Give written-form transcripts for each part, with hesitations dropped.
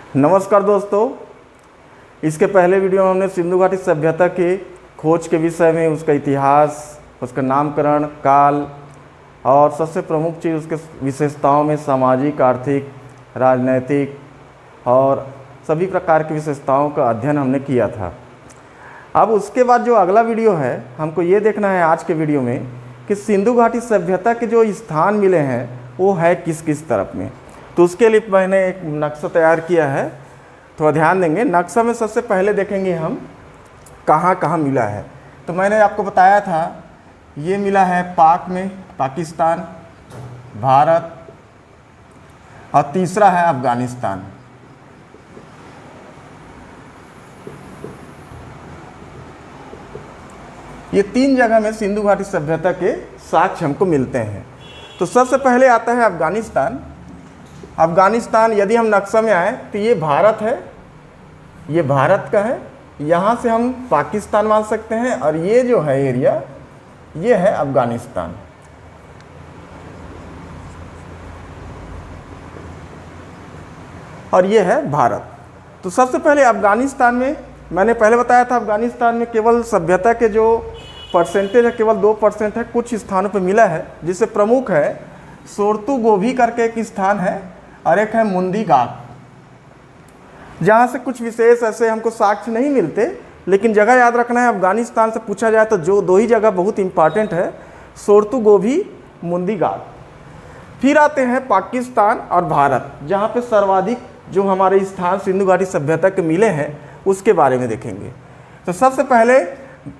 नमस्कार दोस्तों, इसके पहले वीडियो में हमने सिंधु घाटी सभ्यता के खोज के विषय में, उसका इतिहास, उसका नामकरण, काल और सबसे प्रमुख चीज़ उसके विशेषताओं में सामाजिक, आर्थिक, राजनैतिक और सभी प्रकार की विशेषताओं का अध्ययन हमने किया था। अब उसके बाद जो अगला वीडियो है, हमको ये देखना है आज के वीडियो में कि सिंधु घाटी सभ्यता के जो स्थान मिले हैं वो है किस किस तरफ में। तो उसके लिए मैंने एक नक्शा तैयार किया है, थोड़ा ध्यान देंगे। नक्शा में सबसे पहले देखेंगे हम कहाँ कहाँ मिला है। तो मैंने आपको बताया था ये मिला है पाक में, पाकिस्तान, भारत और तीसरा है अफ़गानिस्तान। ये तीन जगह में सिंधु घाटी सभ्यता के साक्ष्य हमको मिलते हैं। तो सबसे पहले आता है अफ़गानिस्तान। अफ़गानिस्तान यदि हम नक्शा में आए तो ये भारत है, ये भारत का है, यहाँ से हम पाकिस्तान मान सकते हैं और ये जो है एरिया ये है अफ़गानिस्तान। और ये है भारत। तो सबसे पहले अफ़गानिस्तान में मैंने पहले बताया था, अफ़गानिस्तान में केवल सभ्यता के जो परसेंटेज है केवल 2% है। कुछ स्थानों पर मिला है, जिससे प्रमुख है सोरतु गोभी करके एक स्थान है और एक है मुंदी गाक, जहाँ से कुछ विशेष ऐसे हमको साक्ष्य नहीं मिलते, लेकिन जगह याद रखना है। अफ़गानिस्तान से पूछा जाए तो जो दो ही जगह बहुत इंपॉर्टेंट है, सोरतु गोभी, मुंदी गाक। फिर आते हैं पाकिस्तान और भारत, जहाँ पे सर्वाधिक जो हमारे स्थान सिंधु घाटी सभ्यता के मिले हैं उसके बारे में देखेंगे। तो सबसे पहले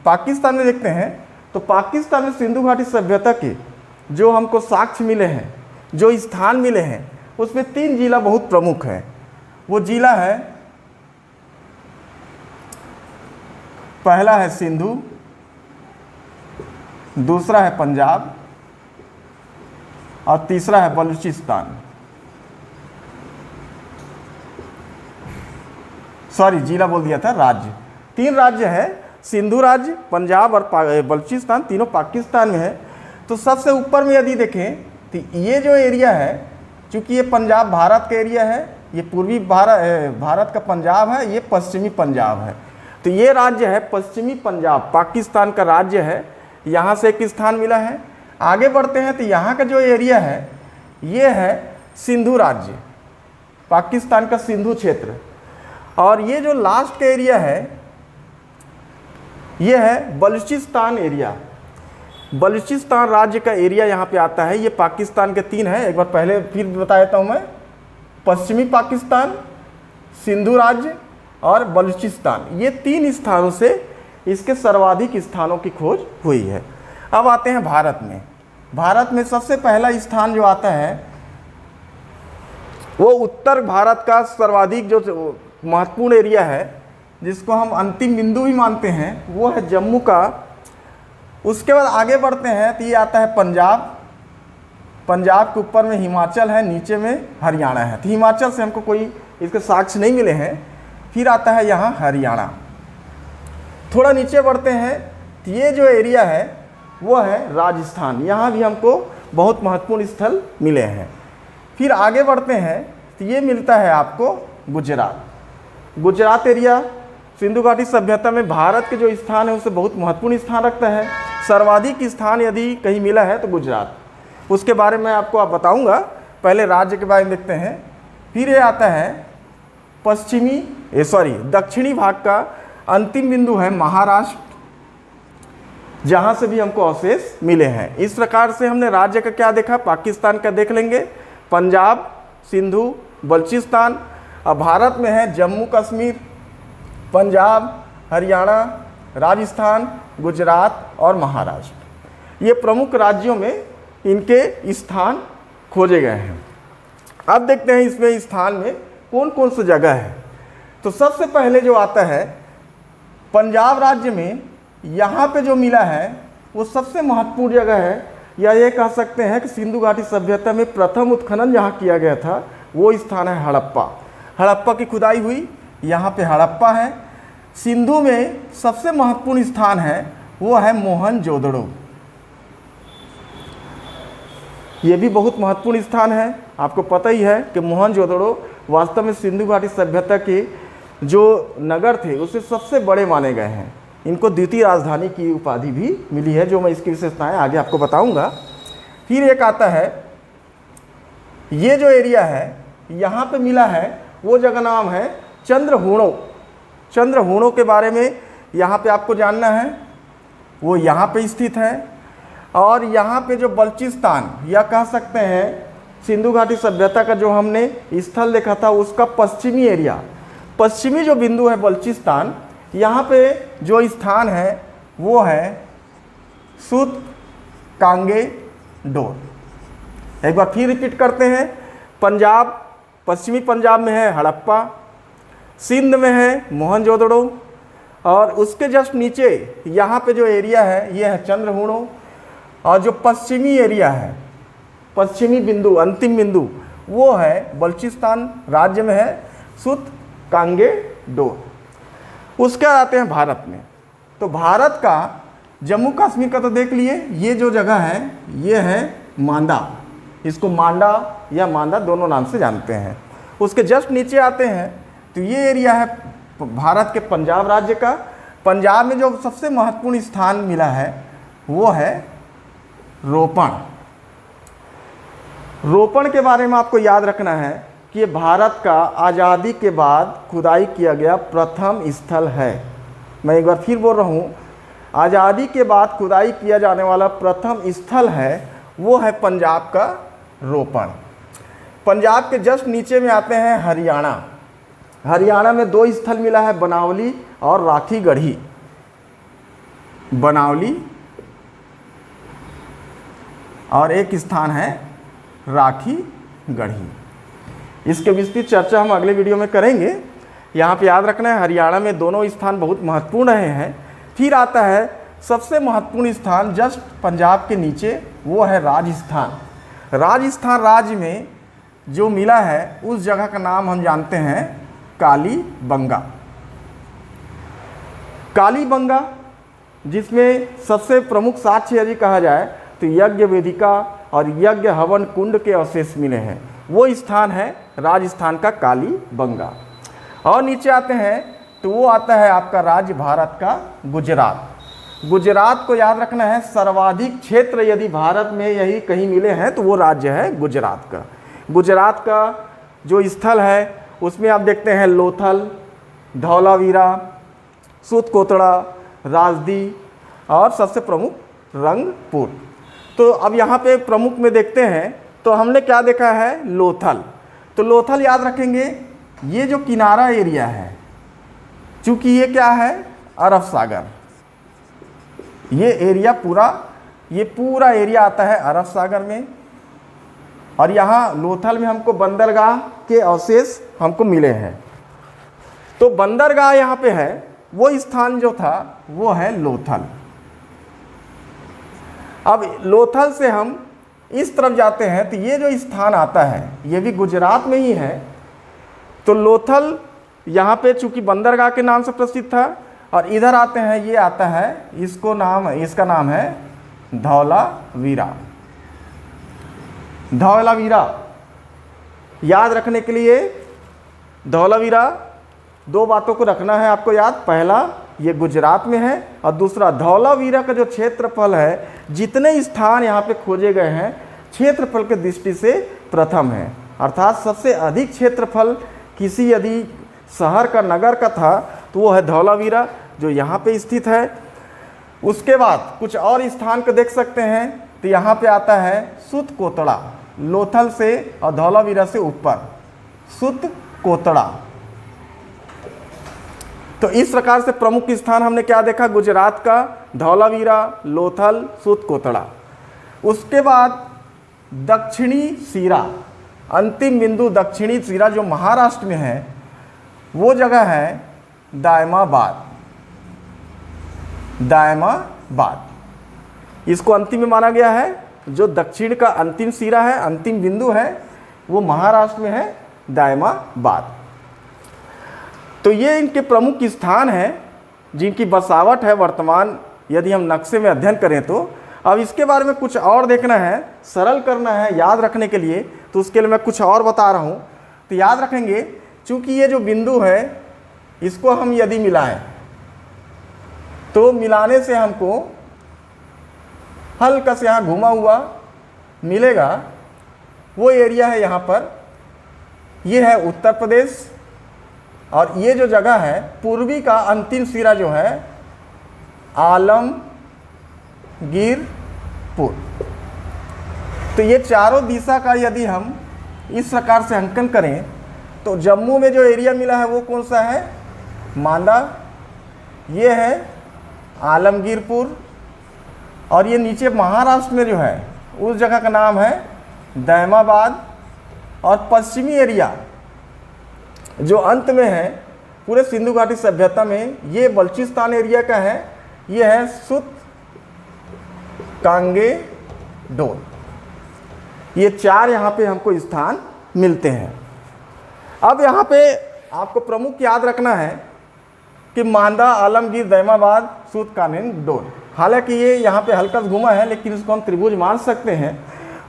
पाकिस्तान में देखते हैं। तो पाकिस्तान में सिंधु घाटी सभ्यता के जो हमको साक्ष्य मिले हैं, जो स्थान मिले हैं, उसमें 3 जिला बहुत प्रमुख हैं। वो जिला है, पहला है सिंधु, दूसरा है पंजाब और तीसरा है बलूचिस्तान। सॉरी, जिला बोल दिया था, राज्य। 3 राज्य है, सिंधु राज्य, पंजाब और बलूचिस्तान, तीनों पाकिस्तान में है। तो सबसे ऊपर में यदि देखें तो ये जो एरिया है, चूँकि ये पंजाब भारत का एरिया है, ये पूर्वी भारत का पंजाब है, ये पश्चिमी पंजाब है। तो ये राज्य है पश्चिमी पंजाब, पाकिस्तान का राज्य है। यहाँ से एक स्थान मिला है। आगे बढ़ते हैं तो यहाँ का जो एरिया है ये है सिंधु राज्य, पाकिस्तान का सिंधु क्षेत्र। और ये जो लास्ट का एरिया है ये है बलूचिस्तान एरिया। बलूचिस्तान राज्य का एरिया यहाँ पे आता है। ये पाकिस्तान के 3 है, एक बार पहले फिर बता देता हूँ मैं। पश्चिमी पाकिस्तान, सिंधु राज्य और बलूचिस्तान, ये 3 स्थानों से इसके सर्वाधिक स्थानों की खोज हुई है। अब आते हैं भारत में। भारत में सबसे पहला स्थान जो आता है वो उत्तर भारत का सर्वाधिक जो महत्वपूर्ण एरिया है, जिसको हम अंतिम बिंदु भी मानते हैं, वो है जम्मू का। उसके बाद आगे बढ़ते हैं तो ये आता है पंजाब। पंजाब के ऊपर में हिमाचल है, नीचे में हरियाणा है। तो हिमाचल से हमको कोई इसके साक्ष्य नहीं मिले हैं। फिर आता है यहाँ हरियाणा। थोड़ा नीचे बढ़ते हैं तो ये जो एरिया है वो है राजस्थान। यहाँ भी हमको बहुत महत्वपूर्ण स्थल मिले हैं। फिर आगे बढ़ते हैं तो ये मिलता है आपको गुजरात। गुजरात एरिया सिंधु घाटी सभ्यता में भारत के जो स्थान है उससे बहुत महत्वपूर्ण स्थान रखता है। सर्वाधिक स्थान यदि कहीं मिला है तो गुजरात। उसके बारे में आपको आप बताऊंगा। पहले राज्य के बारे में देखते हैं। फिर ये आता है दक्षिणी भाग का अंतिम बिंदु है महाराष्ट्र, जहाँ से भी हमको अवशेष मिले हैं। इस प्रकार से हमने राज्य का क्या देखा, पाकिस्तान का देख लेंगे, पंजाब, सिंधु, बलूचिस्तान। और भारत में है जम्मू कश्मीर, पंजाब, हरियाणा, राजस्थान, गुजरात और महाराष्ट्र। ये प्रमुख राज्यों में इनके स्थान खोजे गए हैं। अब देखते हैं इसमें स्थान में कौन कौन सी जगह है। तो सबसे पहले जो आता है पंजाब राज्य में, यहाँ पे जो मिला है वो सबसे महत्वपूर्ण जगह है, या ये कह सकते हैं कि सिंधु घाटी सभ्यता में प्रथम उत्खनन जहाँ किया गया था वो स्थान है हड़प्पा। हड़प्पा की खुदाई हुई, यहाँ पे हड़प्पा है। सिंधु में सबसे महत्वपूर्ण स्थान है वो है मोहनजोदड़ो। ये भी बहुत महत्वपूर्ण स्थान है। आपको पता ही है कि मोहनजोदड़ो वास्तव में सिंधु घाटी सभ्यता के जो नगर थे उससे सबसे बड़े माने गए हैं। इनको द्वितीय राजधानी की उपाधि भी मिली है, जो मैं इसकी विशेषताएं आगे आपको बताऊंगा। फिर एक आता है, ये जो एरिया है यहाँ पे मिला है, वो जगह नाम है चंद्रहूणों। चंद्रहूणों के बारे में यहाँ पे आपको जानना है, वो यहाँ पे स्थित है। और यहाँ पे जो बलूचिस्तान या कह सकते हैं सिंधु घाटी सभ्यता का जो हमने स्थल देखा था उसका पश्चिमी एरिया, पश्चिमी जो बिंदु है बलूचिस्तान, यहाँ पे जो स्थान है वो है सुत कांगे डोर। एक बार फिर रिपीट करते हैं, पंजाब, पश्चिमी पंजाब में है हड़प्पा, सिंध में है मोहनजोदड़ो, और उसके जस्ट नीचे यहाँ पे जो एरिया है ये है चंद्रहूणों। और जो पश्चिमी एरिया है, पश्चिमी बिंदु, अंतिम बिंदु, वो है बलूचिस्तान राज्य में है सुत कांगे डोर। उसके बाद आते हैं भारत में। तो भारत का जम्मू कश्मीर का तो देख लिए, ये जो जगह है ये है मांदा, इसको मांडा या मांदा दोनों नाम से जानते हैं। उसके जस्ट नीचे आते हैं तो ये एरिया है भारत के पंजाब राज्य का। पंजाब में जो सबसे महत्वपूर्ण स्थान मिला है वो है रोपण। रोपण के बारे में आपको याद रखना है कि ये भारत का आज़ादी के बाद खुदाई किया गया प्रथम स्थल है। मैं एक बार फिर बोल रहा हूँ, आज़ादी के बाद खुदाई किया जाने वाला प्रथम स्थल है वो है पंजाब का रोपण। पंजाब के जस्ट नीचे में आते हैं हरियाणा। हरियाणा में दो स्थल मिला है, बनावली और राखी गढ़ी। बनावली और एक स्थान है राखी गढ़ी। इसके विस्तृत चर्चा हम अगले वीडियो में करेंगे। यहाँ पे याद रखना है हरियाणा में दोनों स्थान बहुत महत्वपूर्ण रहे हैं। फिर आता है सबसे महत्वपूर्ण स्थान जस्ट पंजाब के नीचे, वो है राजस्थान। राजस्थान राज्य में जो मिला है उस जगह का नाम हम जानते हैं कालीबंगा। कालीबंगा जिसमें सबसे प्रमुख साक्ष्य यदि कहा जाए तो यज्ञ वेदिका और यज्ञ हवन कुंड के अवशेष मिले हैं, वो स्थान है राजस्थान का कालीबंगा। और नीचे आते हैं तो वो आता है आपका राज्य भारत का गुजरात। गुजरात को याद रखना है, सर्वाधिक क्षेत्र यदि भारत में यही कहीं मिले हैं तो वो राज्य है गुजरात का। गुजरात का जो स्थल है उसमें आप देखते हैं लोथल, धौलावीरा, सूत कोतड़ा, राजदी और सबसे प्रमुख रंगपुर। तो अब यहाँ पे प्रमुख में देखते हैं तो हमने क्या देखा है, लोथल। तो लोथल याद रखेंगे, ये जो किनारा एरिया है, चूँकि ये क्या है अरब सागर, ये एरिया पूरा एरिया आता है अरब सागर में। और यहाँ लोथल में हमको बंदरगाह के अवशेष हमको मिले हैं। तो बंदरगाह यहाँ पे है, वो स्थान जो था वो है लोथल। अब लोथल से हम इस तरफ जाते हैं तो ये जो स्थान आता है ये भी गुजरात में ही है। तो लोथल यहाँ पे चूँकि बंदरगाह के नाम से प्रसिद्ध था, और इधर आते हैं, ये आता है, इसका नाम है धौलावीरा। धौलावीरा याद रखने के लिए, धौलावीरा दो बातों को रखना है आपको याद। पहला, ये गुजरात में है, और दूसरा धौलावीरा का जो क्षेत्रफल है, जितने स्थान यहाँ पे खोजे गए हैं क्षेत्रफल के दृष्टि से प्रथम है। अर्थात सबसे अधिक क्षेत्रफल किसी यदि शहर का, नगर का था तो वो है धौलावीरा, जो यहाँ पे स्थित है। उसके बाद कुछ और स्थान को देख सकते हैं तो यहाँ पे आता है सुत कोतड़ा, लोथल से और धौलावीरा से ऊपर सुत कोतड़ा। तो इस प्रकार से प्रमुख स्थान हमने क्या देखा, गुजरात का धौलावीरा, लोथल, सुत कोतड़ा। उसके बाद दक्षिणी सिरा, अंतिम बिंदु दक्षिणी सिरा जो महाराष्ट्र में है, वो जगह है दायमाबाद। दायमाबाद इसको अंतिम में माना गया है। जो दक्षिण का अंतिम सिरा है, अंतिम बिंदु है, वो महाराष्ट्र में है दायमाबाद। तो ये इनके प्रमुख स्थान हैं जिनकी बसावट है वर्तमान यदि हम नक्शे में अध्ययन करें तो। अब इसके बारे में कुछ और देखना है, सरल करना है याद रखने के लिए, तो उसके लिए मैं कुछ और बता रहा हूँ। तो याद रखेंगे, चूंकि ये जो बिंदु है इसको हम यदि मिलाएं तो मिलाने से हमको हल्का से यहाँ घुमा हुआ मिलेगा, वो एरिया है यहाँ पर, ये है उत्तर प्रदेश। और ये जो जगह है पूर्वी का अंतिम सिरा जो है आलमगीरपुर। तो ये चारों दिशा का यदि हम इस प्रकार से अंकन करें तो जम्मू में जो एरिया मिला है वो कौन सा है, मांदा, ये है आलमगीरपुर, और ये नीचे महाराष्ट्र में जो है उस जगह का नाम है दैमाबाद। और पश्चिमी एरिया जो अंत में है पूरे सिंधु घाटी सभ्यता में, ये बलूचिस्तान एरिया का है, ये है सुत कांगे डोल। ये चार यहाँ पे हमको स्थान मिलते हैं। अब यहाँ पे आपको प्रमुख याद रखना है कि मांदा, आलमगीर, दैमाबाद, सूत कांगेन डोल। हालांकि ये यहाँ पे हल्का घुमा है लेकिन इसको हम त्रिभुज मान सकते हैं।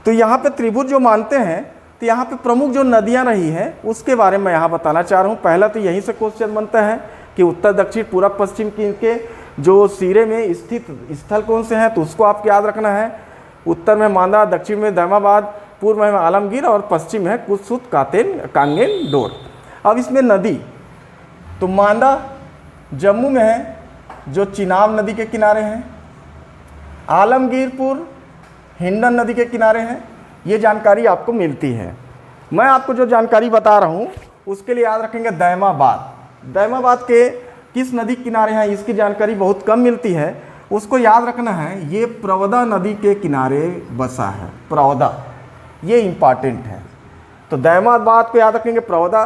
तो यहाँ पे त्रिभुज जो मानते हैं तो यहाँ पे प्रमुख जो नदियाँ रही हैं उसके बारे में यहाँ बताना चाह रहा हूँ। पहला तो यहीं से क्वेश्चन बनता है कि उत्तर, दक्षिण, पूरब, पश्चिम के जो सिरे में स्थित स्थल कौन से हैं, तो उसको आपको याद रखना है। उत्तर में मांदा, दक्षिण में दैमाबाद, पूर्व में आलमगीर और पश्चिम है कुत्सुत कांगेन डोल। अब इसमें नदी, तो मांदा जम्मू में है जो चिनाब नदी के किनारे हैं, आलमगीरपुर हिंडन नदी के किनारे हैं। ये जानकारी आपको मिलती है। मैं आपको जो जानकारी बता रहा हूँ उसके लिए याद रखेंगे दैमाबाद के किस नदी किनारे हैं इसकी जानकारी बहुत कम मिलती है, उसको याद रखना है। ये प्रवदा नदी के किनारे बसा है, प्रवदा, ये इम्पॉर्टेंट है। तो दैमाबाद को याद रखेंगे, प्रवदा।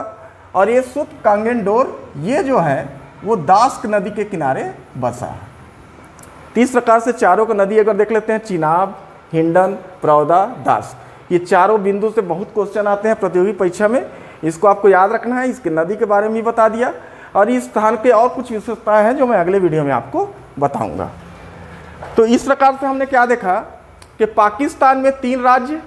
और ये सुत कांगेन डोल ये जो है वो दास्क नदी के किनारे बसा है। तो इस प्रकार से चारों का नदी अगर देख लेते हैं, चिनाब, हिंडन, प्रवदा, दास्क, ये चारों बिंदु से बहुत क्वेश्चन आते हैं प्रतियोगी परीक्षा में। इसको आपको याद रखना है। इसके नदी के बारे में भी बता दिया और इस स्थान पे और कुछ विशेषताएं हैं जो मैं अगले वीडियो में आपको बताऊंगा। तो इस प्रकार से हमने क्या देखा कि पाकिस्तान में 3 राज्य,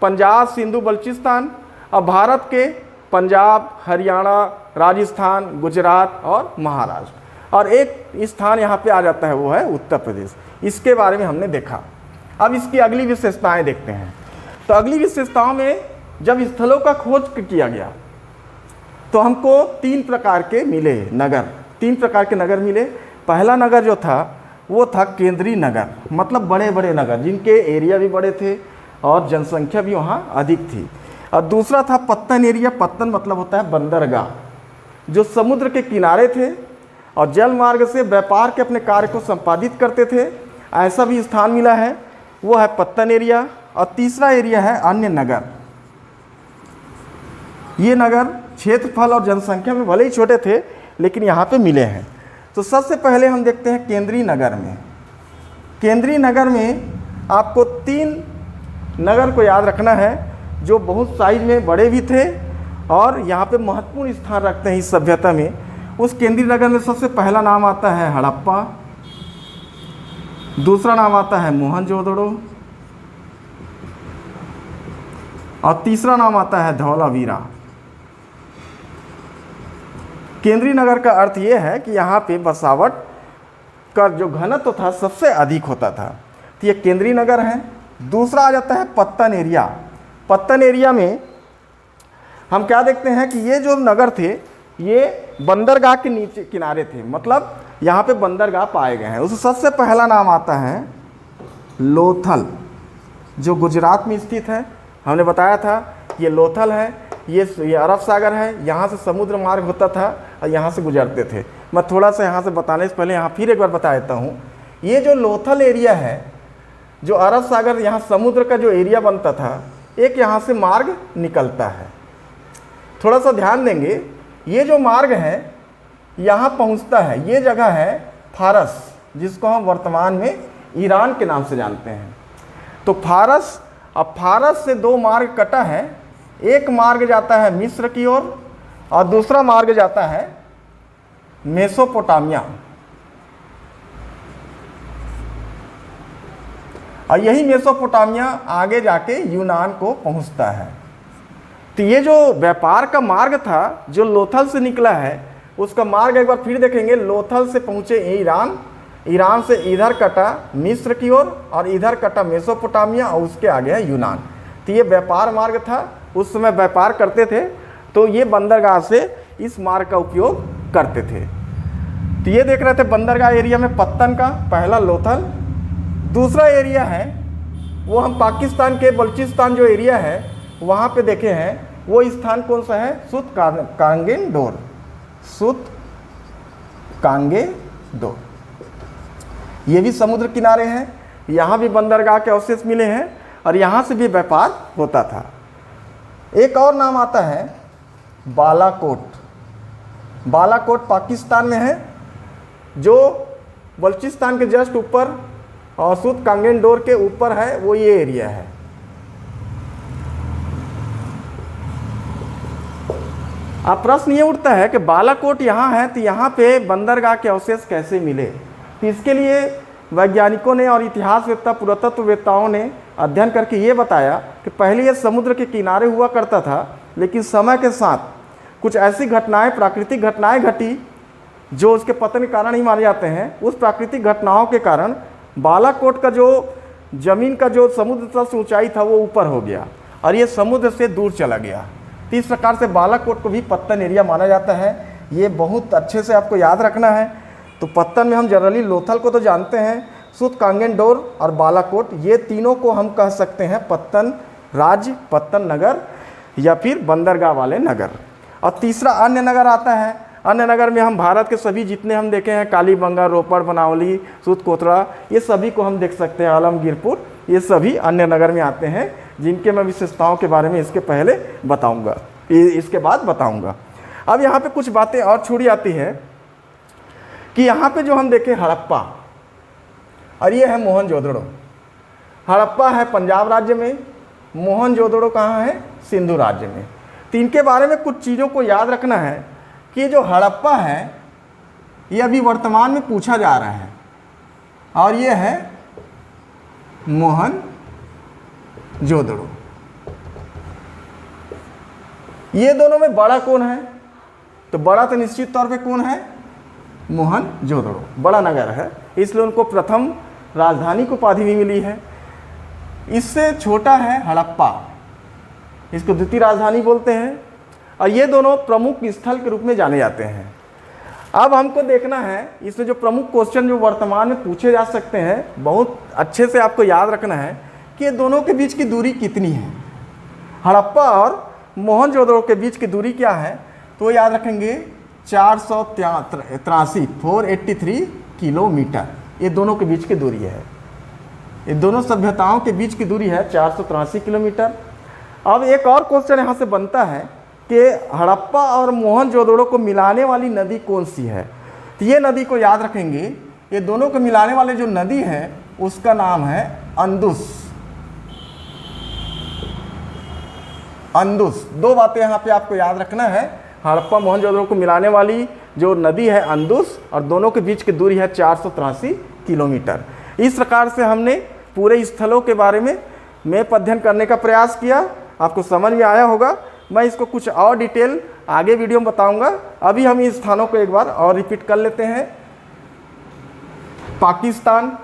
पंजाब, सिंधु, बलूचिस्तान, और भारत के पंजाब, हरियाणा, राजस्थान, गुजरात और महाराष्ट्र, और एक स्थान यहाँ पे आ जाता है वो है उत्तर प्रदेश। इसके बारे में हमने देखा। अब इसकी अगली विशेषताएं देखते हैं। तो अगली विशेषताओं में जब स्थलों का खोज किया गया तो हमको 3 प्रकार के मिले नगर, 3 प्रकार के नगर मिले। पहला नगर जो था वो था केंद्रीय नगर, मतलब बड़े बड़े नगर जिनके एरिया भी बड़े थे और जनसंख्या भी वहाँ अधिक थी। और दूसरा था पत्तन एरिया, पत्तन मतलब होता है बंदरगाह, जो समुद्र के किनारे थे और जल मार्ग से व्यापार के अपने कार्य को संपादित करते थे। ऐसा भी स्थान मिला है, वो है पत्तन एरिया। और तीसरा एरिया है अन्य नगर। ये नगर क्षेत्रफल और जनसंख्या में भले ही छोटे थे लेकिन यहाँ पे मिले हैं। तो सबसे पहले हम देखते हैं केंद्रीय नगर में। केंद्रीय नगर में आपको 3 नगर को याद रखना है जो बहुत साइज में बड़े भी थे और यहाँ पे महत्वपूर्ण स्थान रखते हैं इस सभ्यता में। उस केंद्रीय नगर में सबसे पहला नाम आता है हड़प्पा, दूसरा नाम आता है मोहनजोदड़ो और तीसरा नाम आता है धौलावीरा। केंद्रीय नगर का अर्थ ये है कि यहाँ पे बसावट का जो घनत्व था सबसे अधिक होता था, तो ये केंद्रीय नगर है। दूसरा आ जाता है पत्तन एरिया। पत्तन एरिया में हम क्या देखते हैं कि ये जो नगर थे ये बंदरगाह के नीचे किनारे थे, मतलब यहाँ पे बंदरगाह पाए गए हैं। उसमें सबसे पहला नाम आता है लोथल, जो गुजरात में स्थित है। हमने बताया था ये लोथल है, ये अरब सागर है, यहाँ से समुद्र मार्ग होता था और यहाँ से गुजरते थे। मैं थोड़ा सा यहाँ से बताने से पहले यहाँ फिर एक बार बता देता हूँ। ये जो लोथल एरिया है, जो अरब सागर यहाँ समुद्र का जो एरिया बनता था, एक यहाँ से मार्ग निकलता है। थोड़ा सा ध्यान देंगे, ये जो मार्ग है यहाँ पहुँचता है, ये जगह है फारस, जिसको हम वर्तमान में ईरान के नाम से जानते हैं। तो फारस, अब फारस से 2 मार्ग कटा है। एक मार्ग जाता है मिस्र की ओर और दूसरा मार्ग जाता है मेसोपोटामिया, और यही मेसोपोटामिया आगे जाके यूनान को पहुंचता है। तो ये जो व्यापार का मार्ग था जो लोथल से निकला है, उसका मार्ग एक बार फिर देखेंगे। लोथल से पहुँचे ईरान, ईरान से इधर कटा मिस्र की ओर और इधर कटा मेसोपोटामिया और उसके आगे है यूनान। तो ये व्यापार मार्ग था, उस समय व्यापार करते थे तो ये बंदरगाह से इस मार्ग का उपयोग करते थे। तो ये देख रहे थे बंदरगाह एरिया में पत्तन का पहला लोथल। दूसरा एरिया है वो हम पाकिस्तान के बलूचिस्तान जो एरिया है वहाँ पे देखे हैं, वो स्थान कौन सा है? सुत कांगेंडोर, सुत कांगेडोर। ये भी समुद्र किनारे हैं, यहाँ भी बंदरगाह के अवशेष मिले हैं और यहाँ से भी व्यापार होता था। एक और नाम आता है बालाकोट। बालाकोट पाकिस्तान में है, जो बलूचिस्तान के जस्ट ऊपर और सुत कांगेडोर के ऊपर है, वो ये एरिया है। अब प्रश्न ये उठता है कि बालाकोट यहाँ है तो यहाँ पे बंदरगाह के अवशेष कैसे मिले? तो इसके लिए वैज्ञानिकों ने और इतिहासवेत्ता पुरातत्ववेत्ताओं ने अध्ययन करके ये बताया कि पहले ये समुद्र के किनारे हुआ करता था, लेकिन समय के साथ कुछ ऐसी घटनाएं, प्राकृतिक घटनाएं घटी जो उसके पतन के कारण ही माने जाते हैं। उस प्राकृतिक घटनाओं के कारण बालाकोट का जो ज़मीन का जो समुद्र तल से ऊंचाई था वो ऊपर हो गया और ये समुद्र से दूर चला गया। तो इस प्रकार से बालाकोट को भी पत्तन एरिया माना जाता है। ये बहुत अच्छे से आपको याद रखना है। तो पत्तन में हम जनरली लोथल को तो जानते हैं, सुत कांगेडोर और बालाकोट, ये तीनों को हम कह सकते हैं पत्तन राज्य, पत्तन नगर या फिर बंदरगाह वाले नगर। और तीसरा अन्य नगर आता है। अन्य नगर में हम भारत के सभी जितने हम देखे हैं, कालीबंगा, रोपड़, बनावली, सूत कोतरा, ये सभी को हम देख सकते हैं, आलमगीरपुर, ये सभी अन्य नगर में आते हैं, जिनके मैं विशेषताओं के बारे में इसके पहले बताऊंगा, इसके बाद बताऊंगा। अब यहाँ पे कुछ बातें और छूट जाती है कि यहाँ पे जो हम देखें हड़प्पा और ये है मोहनजोदड़ो। हड़प्पा है पंजाब राज्य में, मोहनजोदड़ो कहाँ है? सिंधु राज्य में। तो इनके बारे में कुछ चीज़ों को याद रखना है कि जो हड़प्पा है ये अभी वर्तमान में पूछा जा रहा है और ये है मोहनजोदड़ो। ये दोनों में बड़ा कौन है? तो बड़ा तो निश्चित तौर पे कौन है? मोहनजोदड़ो बड़ा नगर है, इसलिए उनको प्रथम राजधानी की उपाधि भी मिली है। इससे छोटा है हड़प्पा, इसको द्वितीय राजधानी बोलते हैं और ये दोनों प्रमुख स्थल के रूप में जाने जाते हैं। अब हमको देखना है इसमें जो प्रमुख क्वेश्चन जो वर्तमान में पूछे जा सकते हैं, बहुत अच्छे से आपको याद रखना है कि ये दोनों के बीच की दूरी कितनी है। हड़प्पा और मोहनजोदड़ो के बीच की दूरी क्या है? तो याद रखेंगे 483 किलोमीटर, ये दोनों के बीच की दूरी है। ये दोनों सभ्यताओं के बीच की दूरी है 483 किलोमीटर। अब एक और क्वेश्चन यहाँ से बनता है कि हड़प्पा और मोहनजोदड़ो को मिलाने वाली नदी कौन सी है? तो ये नदी को याद रखेंगे, ये दोनों को मिलाने वाले जो नदी है उसका नाम है अंदुस। अंदुस, दो बातें यहाँ पे आपको याद रखना है। हड़प्पा मोहनजोदड़ो को मिलाने वाली जो नदी है अंदुस और दोनों के बीच की दूरी है 483 किलोमीटर। इस प्रकार से हमने पूरे स्थलों के बारे में मैप अध्ययन करने का प्रयास किया। आपको समझ में आया होगा। मैं इसको कुछ और डिटेल आगे वीडियो में बताऊंगा। अभी हम इन स्थानों को एक बार और रिपीट कर लेते हैं। पाकिस्तान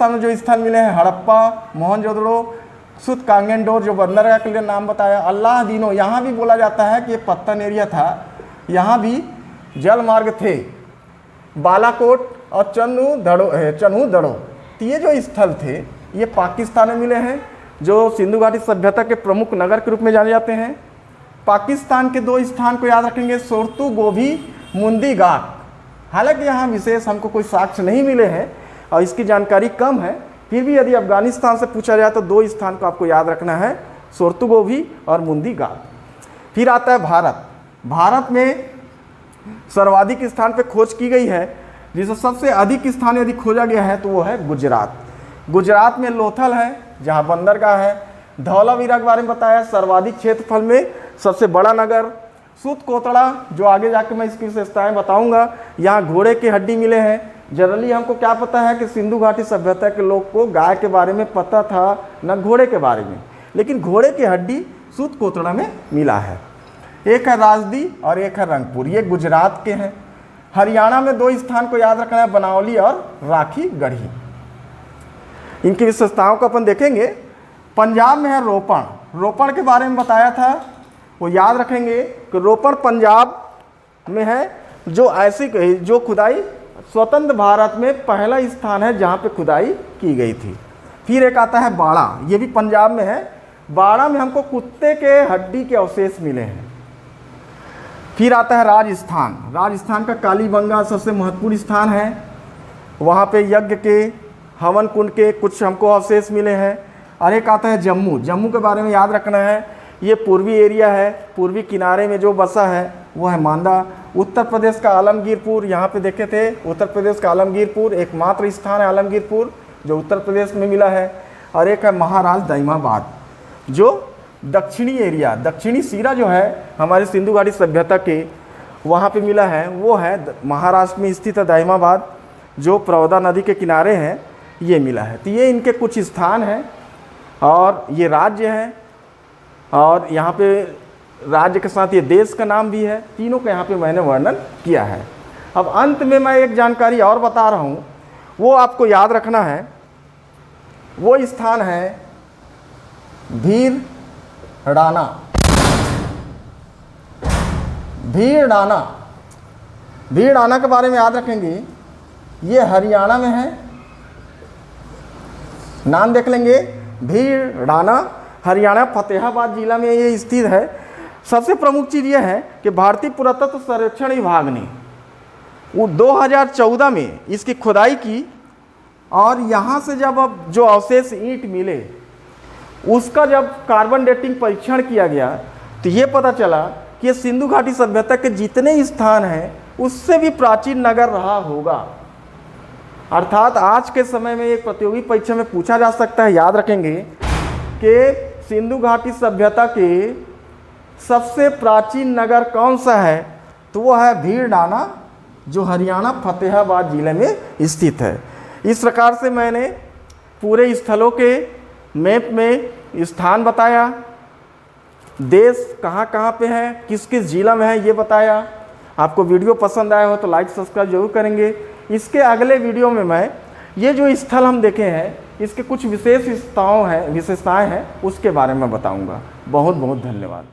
में जो स्थान मिले हैं हड़प्पा, मोहनजोदड़ो, सुत कांगेडोर जो बंदरगाह के लिए नाम बताया, अल्लाह दीनो, यहाँ भी बोला जाता है कि ये पत्तन एरिया था, यहाँ भी जल मार्ग थे। बालाकोट और चन्हू दड़ो, तो ये जो स्थल थे ये पाकिस्तान में मिले हैं, जो सिंधु घाटी सभ्यता के प्रमुख नगर के रूप में जाने जाते हैं। पाकिस्तान के दो स्थान को याद रखेंगे, सोर्तुगोभी, मुंदी घाट। हालांकि यहाँ विशेष हमको कोई साक्ष्य नहीं मिले हैं और इसकी जानकारी कम है, फिर भी यदि अफगानिस्तान से पूछा जाए तो दो स्थान को आपको याद रखना है, सोर्तुगोभी और मुंदी घाट। फिर आता है भारत में सर्वाधिक स्थान पे खोज की गई है, जिसमें सबसे अधिक स्थान यदि खोजा गया है तो वो है गुजरात में लोथल है जहाँ बंदरगाह है। धौलावीरा के बारे में बताया, सर्वाधिक क्षेत्रफल में सबसे बड़ा नगर। सूत कोतड़ा जो आगे जाके मैं इसकी विशेषताएं बताऊंगा, यहाँ घोड़े की हड्डी मिले हैं। जनरली हमको क्या पता है कि सिंधु घाटी सभ्यता के लोग को गाय के बारे में पता था न घोड़े के बारे में, लेकिन घोड़े की हड्डी सूत कोतड़ा में मिला है। एक है राजदी और एक है रंगपुर, ये गुजरात के हैं। हरियाणा में 2 स्थान को याद रखना है, बनावली और राखी गढ़ी। इनकी विशेषताओं को अपन देखेंगे। पंजाब में है रोपण, रोपण के बारे में बताया था, वो याद रखेंगे कि रोपण पंजाब में है, जो खुदाई स्वतंत्र भारत में पहला स्थान है जहाँ पे खुदाई की गई थी। फिर एक आता है बाड़ा, ये भी पंजाब में है। बाड़ा में हमको कुत्ते के हड्डी के अवशेष मिले हैं। फिर आता है राजस्थान, राजस्थान का कालीबंगा सबसे महत्वपूर्ण स्थान है। वहाँ पे यज्ञ के, हवन कुंड के कुछ हमको अवशेष मिले हैं। और एक आता है जम्मू, जम्मू के बारे में याद रखना है, ये पूर्वी एरिया है, पूर्वी किनारे में जो बसा है वो है मांदा। उत्तर प्रदेश का आलमगीरपुर, यहाँ पे देखे थे, उत्तर प्रदेश का आलमगीरपुर एकमात्र स्थान है आलमगीरपुर जो उत्तर प्रदेश में मिला है। और एक है महाराज दाइमाबाद, जो दक्षिणी एरिया, दक्षिणी सिरा जो है हमारे सिंधु घाटी सभ्यता के, वहाँ पे मिला है, वो है महाराष्ट्र में स्थित है दाइमाबाद, जो प्रवदा नदी के किनारे हैं, ये मिला है। तो ये इनके कुछ स्थान हैं और ये राज्य हैं, और यहाँ पे राज्य के साथ ये देश का नाम भी है। तीनों का यहाँ पे मैंने वर्णन किया है। अब अंत में मैं एक जानकारी और बता रहा हूँ, वो आपको याद रखना है। वो स्थान है भीड़डाना, भीड़डाना, भीड़डाना के बारे में याद रखेंगे, ये हरियाणा में है। नाम देख लेंगे, भीड़डाना हरियाणा फतेहाबाद जिला में ये स्थित है। सबसे प्रमुख चीज़ ये है कि भारतीय पुरातत्व सर्वेक्षण विभाग ने वो 2014 में इसकी खुदाई की, और यहाँ से जब अब जो अवशेष ईंट मिले उसका जब कार्बन डेटिंग परीक्षण किया गया तो ये पता चला कि ये सिंधु घाटी सभ्यता के जितने स्थान हैं उससे भी प्राचीन नगर रहा होगा। अर्थात आज के समय में एक प्रतियोगी परीक्षा में पूछा जा सकता है, याद रखेंगे कि सिंधु घाटी सभ्यता के सबसे प्राचीन नगर कौन सा है, तो वो है भीड़डाना, जो हरियाणा फतेहाबाद जिले में स्थित है। इस प्रकार से मैंने पूरे स्थलों के मैप में स्थान बताया, देश कहाँ कहाँ पे है, किस किस जिला में है ये बताया। आपको वीडियो पसंद आया हो तो लाइक सब्सक्राइब जरूर करेंगे। इसके अगले वीडियो में मैं ये जो स्थल हम देखे हैं इसके कुछ विशेषताएं हैं उसके बारे में बताऊंगा। बहुत बहुत धन्यवाद।